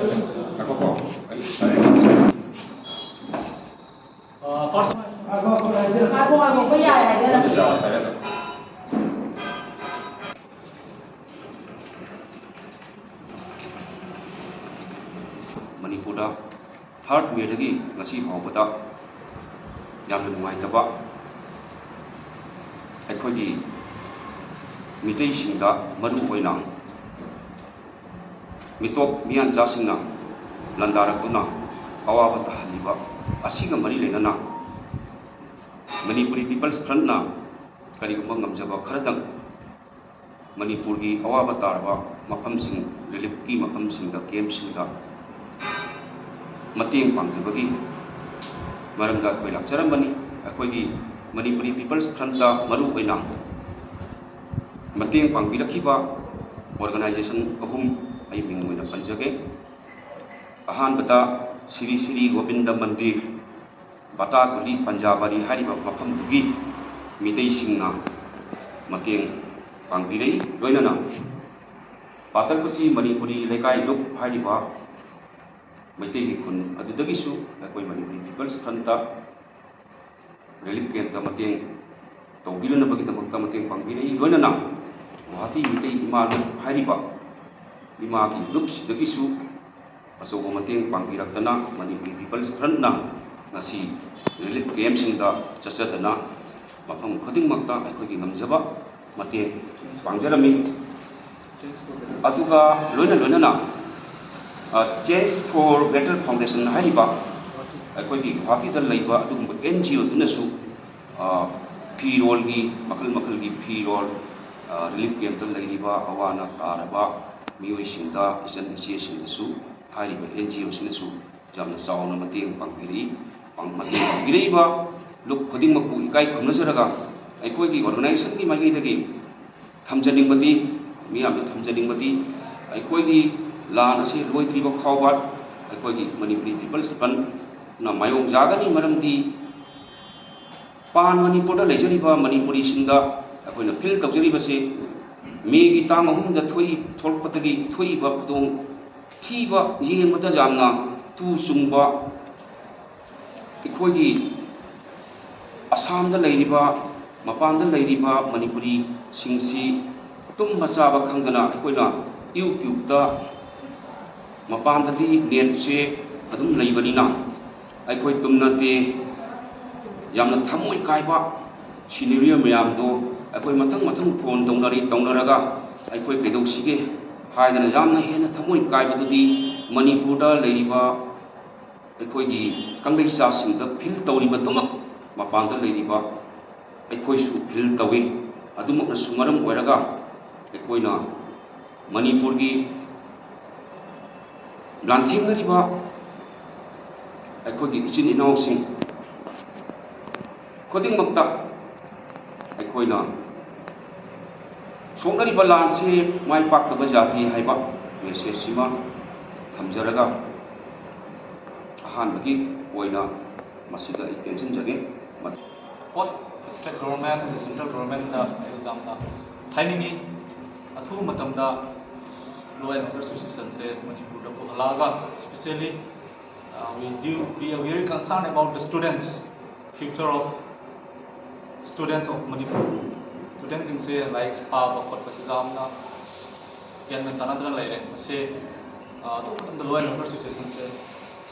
Ako po. First, Ako ko yan, hajarake. Manipurda third way dagi ngasi hawbada yamna nungaitaba ꯑꯩꯈꯣꯏꯒꯤ ꯃꯤꯇꯩꯁꯤꯡꯗ ꯃꯔꯨ ꯑꯣꯏꯅ ꯃꯤꯇꯣꯞ ꯃꯤꯌꯥꯟꯆꯥꯁꯤꯡꯅ ꯂꯟꯗꯥꯔꯛꯇꯨꯅ ꯑꯋꯥꯕ ꯇꯥꯍꯜꯂꯤꯕ ꯑꯁꯤꯒ ꯃꯔꯤ ꯂꯩꯅꯅ ꯃꯅꯤꯄꯨꯔꯤ ꯄꯤꯄꯜꯁ ꯐ꯭ꯔꯟꯠꯅ ꯀꯔꯤꯒꯨꯝꯕ ꯉꯝꯖꯕ ꯈꯔꯗꯪ ꯃꯅꯤꯄꯨꯔꯒꯤ ꯑꯋꯥꯕ ꯇꯥꯔꯕ ꯃꯐꯝꯁꯤꯡ ꯔꯤꯂꯤꯐꯀꯤ ꯃꯐꯝꯁꯤꯡꯗ ꯀꯦꯝꯞꯁꯤꯡꯗ ꯃꯇꯦꯡ ꯄꯥꯡꯖꯕꯒꯤ ꯃꯔꯝꯗ ꯑꯩꯈꯣꯏ ꯂꯥꯛꯆꯔꯝꯕꯅꯤ ꯑꯩꯈꯣꯏꯒꯤ ꯃꯅꯤꯄꯨꯔꯤ ꯄꯤꯄꯜꯁ ꯐ꯭ꯔꯟꯠꯇ ꯃꯔꯨ ꯑꯣꯏꯅ ꯃꯇꯦꯡ ꯄꯥꯡꯕꯤꯔꯛꯈꯤꯕ ꯑꯣꯔꯒꯅꯥꯏꯖꯦꯁꯟ ꯑꯍꯨꯝ ꯑꯩ ꯃꯤꯡ ꯑꯣꯏꯅ ꯄꯟꯖꯒꯦ ꯑꯍꯥꯟꯕꯗ ꯁ꯭ꯔꯤ ꯁ꯭ꯔꯤ ꯒꯣꯕꯤꯟꯗ ꯃꯟꯗꯤꯔ ꯕꯥꯇꯥꯒꯨꯂꯤ ꯄꯟꯖꯥꯕꯥꯔꯤ ꯍꯥꯏꯔꯤꯕ ꯃꯐꯝꯗꯨꯒꯤ ꯃꯤꯇꯩꯁꯤꯡꯅ ꯃꯇꯦꯡ ꯄꯥꯡꯕꯤꯔꯛꯏ ꯂꯣꯏꯅꯅ ꯄꯥꯇꯔꯄꯨꯆꯤ ꯃꯅꯤꯄꯨꯔꯤ ꯂꯩꯀꯥꯏ ꯂꯨꯞ ꯍꯥꯏꯔꯤꯕ ꯃꯩꯇꯩꯒꯤ ꯈꯨꯟ ꯑꯗꯨꯗꯒꯤꯁꯨ ꯑꯩꯈꯣꯏ ꯃꯅꯤꯄꯨꯔꯤ ꯄꯤꯄꯜꯁ ꯐ꯭ꯔꯟꯠꯇ ꯔꯤꯂꯤꯐ ꯀꯦꯝꯞꯇ ꯃꯇꯦꯡ ꯇꯧꯕꯤꯅꯅꯕꯒꯤꯗꯃꯛꯇ ꯃꯇꯦꯡ ꯄꯥꯡꯕꯤꯔꯛꯏ ꯂꯣꯏꯅꯅ ꯒꯨꯋꯥꯍꯥꯇꯤ ꯃꯤꯇꯩ ꯏꯃꯥ ꯂꯨꯞ ꯍꯥꯏꯔꯤꯕ ꯏꯃꯥꯒꯤ ꯂꯨꯞꯁꯤꯗꯒꯤꯁꯨ ꯑꯆꯧꯕ ꯃꯇꯦꯡ ꯄꯥꯡꯕꯤꯔꯛꯇꯅ ꯃꯅꯤꯄꯨꯔꯤ ꯄꯤꯄꯜꯁ ꯐ꯭ꯔꯟꯠꯅ ꯉꯁꯤ ꯔꯤꯂꯤꯐ ꯀꯦꯝꯞꯁꯤꯡꯗ ꯆꯠꯆꯗꯅ ꯃꯐꯝ ꯈꯨꯗꯤꯡꯃꯛꯇ ꯑꯩꯈꯣꯏꯒꯤ ꯉꯝꯖꯕ ꯃꯇꯦꯡ ꯄꯥꯡꯖꯔꯝꯃꯤ ꯑꯗꯨꯒ ꯂꯣꯏꯅꯅ ꯆꯦꯟꯖ ꯐꯣꯔ ꯕꯦꯇꯔ ꯐꯥꯎꯟꯗꯦꯁꯟ ꯍꯥꯏꯔꯤꯕ ꯑꯩꯈꯣꯏꯒꯤ ꯒꯨꯋꯥꯍꯥꯇꯤꯗ ꯂꯩꯕ ꯑꯗꯨꯒꯨꯝꯕ NGO ꯗꯨꯅꯁꯨ ꯐꯤꯔꯣꯜꯒꯤ ꯃꯈꯜ ꯃꯈꯜꯒꯤ ꯐꯤꯔꯣꯜ ꯔꯤꯂꯤꯐ ꯀꯦꯝꯞꯇ ꯂꯩꯔꯤꯕ ꯑꯋꯥ ꯑꯅꯥ ꯇꯥꯔꯕ ꯃꯤꯑꯣꯏꯁꯤꯡꯗ ꯏꯆꯟ ꯏꯆꯦꯁꯤꯡꯗꯁꯨ ꯍꯥꯏꯔꯤꯕ NGO ꯁꯤꯅꯁꯨ ꯌꯥꯝꯅ ꯆꯥꯎꯅ ꯃꯇꯦꯡ ꯄꯥꯡꯕꯤꯔꯛꯏꯕ ꯂꯨꯞ ꯈꯨꯗꯤꯡꯃꯛꯄꯨ ꯏꯀꯥꯏ ꯈꯨꯝꯅꯖꯔꯒ ꯑꯩꯈꯣꯏꯒꯤ ꯑꯣꯔꯒꯅꯥꯏꯖꯦꯁꯟꯒꯤ ꯃꯥꯏꯀꯩꯗꯒꯤ ꯊꯝꯖꯅꯤꯡꯕꯗꯤ ꯃꯤꯌꯥꯝꯗ ꯊꯝꯖꯅꯤꯡꯕꯗꯤ ꯑꯩꯈꯣꯏꯒꯤ ꯂꯥꯟ ꯑꯁꯤ ꯂꯣꯏꯗ꯭ꯔꯤꯕ ꯐꯥꯎꯕ ꯑꯩꯈꯣꯏꯒꯤ ꯃꯅꯤꯄꯨꯔꯤ ꯄꯤꯄꯜꯁ ꯐ꯭ꯔꯟꯠꯅ ꯃꯥꯌꯣꯡꯖꯥꯒꯅꯤ ꯃꯔꯝꯗꯤ ꯄꯥꯟ ꯃꯅꯤꯄꯨꯔꯗ ꯂꯩꯖꯔꯤꯕ ꯃꯅꯤꯄꯨꯔꯤꯁꯤꯡꯗ ꯑꯩꯈꯣꯏꯅ ꯐꯤꯜ ꯇꯧꯖꯔꯤꯕꯁꯤ ꯃꯦꯒꯤ ꯇꯥꯡ 3ꯗ ꯊꯣꯛꯂꯛꯄꯗꯒꯤ ꯊꯣꯛꯏꯕ ꯈꯨꯗꯣꯡ ꯊꯤꯕ ꯌꯦꯡꯕꯗ ꯌꯥꯝꯅ ꯇꯨ ꯆꯨꯡꯕ ꯑꯩꯈꯣꯏꯒꯤ ꯑꯁꯥꯝꯗ ꯂꯩꯔꯤꯕ ꯃꯄꯥꯟꯗ ꯂꯩꯔꯤꯕ ꯃꯅꯤꯄꯨꯔꯤꯁꯤꯡꯁꯤ ꯇꯨꯝꯕ ꯆꯥꯕ ꯈꯪꯗꯅ ꯑꯩꯈꯣꯏꯅ ꯌꯨꯇ꯭ꯌꯨꯕꯇ ꯃꯄꯥꯟꯗꯗꯤ ꯅꯦꯠꯁꯦ ꯑꯗꯨꯝ ꯂꯩꯕꯅꯤ나 ꯑꯩꯈꯣꯏ ꯇꯨꯝꯅꯗꯦ ꯌꯥꯝꯅ ꯊꯃꯣꯏ ꯀꯥꯏꯕ ꯁꯤꯅꯦꯔꯤꯌꯣ ꯃꯌꯥꯝꯗꯣ ꯑꯩꯈꯣꯏ ꯃꯊꯪ ꯐꯣꯟ ꯇꯧꯅꯔꯒ ꯑꯩꯈꯣꯏ ꯀꯩꯗꯧꯁꯤꯒꯦ ꯍꯥꯏꯗꯅ ꯌꯥꯝꯅ ꯍꯦꯟꯅ ꯊꯃꯣꯏ ꯀꯥꯏꯕꯗꯨꯗꯤ ꯃꯅꯤꯄꯨꯔꯗ ꯂꯩꯔꯤꯕ ꯑꯩꯈꯣꯏꯒꯤ ꯀꯪꯂꯩꯆꯥꯁꯤꯡꯗ ꯐꯤꯜ ꯇꯧꯔꯤꯕꯗꯨꯃꯛ ꯃꯄꯥꯟꯗ ꯂꯩꯔꯤꯕ ꯑꯩꯈꯣꯏꯁꯨ ꯐꯤꯜ ꯇꯧꯏ ꯑꯗꯨꯃꯛꯅꯁꯨ ꯃꯔꯝ ꯑꯣꯏꯔꯒ ꯑꯩꯈꯣꯏꯅ ꯃꯅꯤꯄꯨꯔꯒꯤ ꯂꯥꯟꯊꯦꯡꯅꯔꯤꯕ ꯑꯩꯈꯣꯏꯒꯤ ꯏꯆꯤꯟ ꯏꯅꯥꯎꯁꯤꯡ ꯈꯨꯗꯤꯡꯃꯛꯇ ꯑꯩꯈꯣꯏꯅ ꯁꯣꯛꯅꯔꯤꯕ ꯂꯥꯟꯁꯤ ꯃꯥꯏ ꯄꯥꯛꯇꯕ ꯌꯥꯗꯦ ꯍꯥꯏꯕ ꯃꯦꯁꯦꯖꯁꯤꯃ ꯊꯝꯖꯔꯒ ꯑꯍꯥꯟꯕꯒꯤ ꯑꯣꯏꯅ ꯃꯁꯤꯗ ꯑꯩ ꯇꯦꯟꯁꯤꯟꯖꯒꯦ both state government and the central government examda thainini athu matamda law and order situation se manipur da halaga especially we do be very concerned about the students future of students of Manipur students in say like pa bakot pasigam yan men tanadran laire se to matamda law and order situation se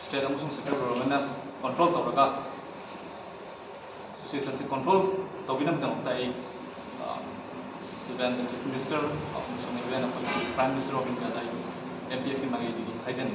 state amusung central government na control tawraga situation se control tawinam tamta ai even the chief minister of even prime minister of India MPF ki magi di haijan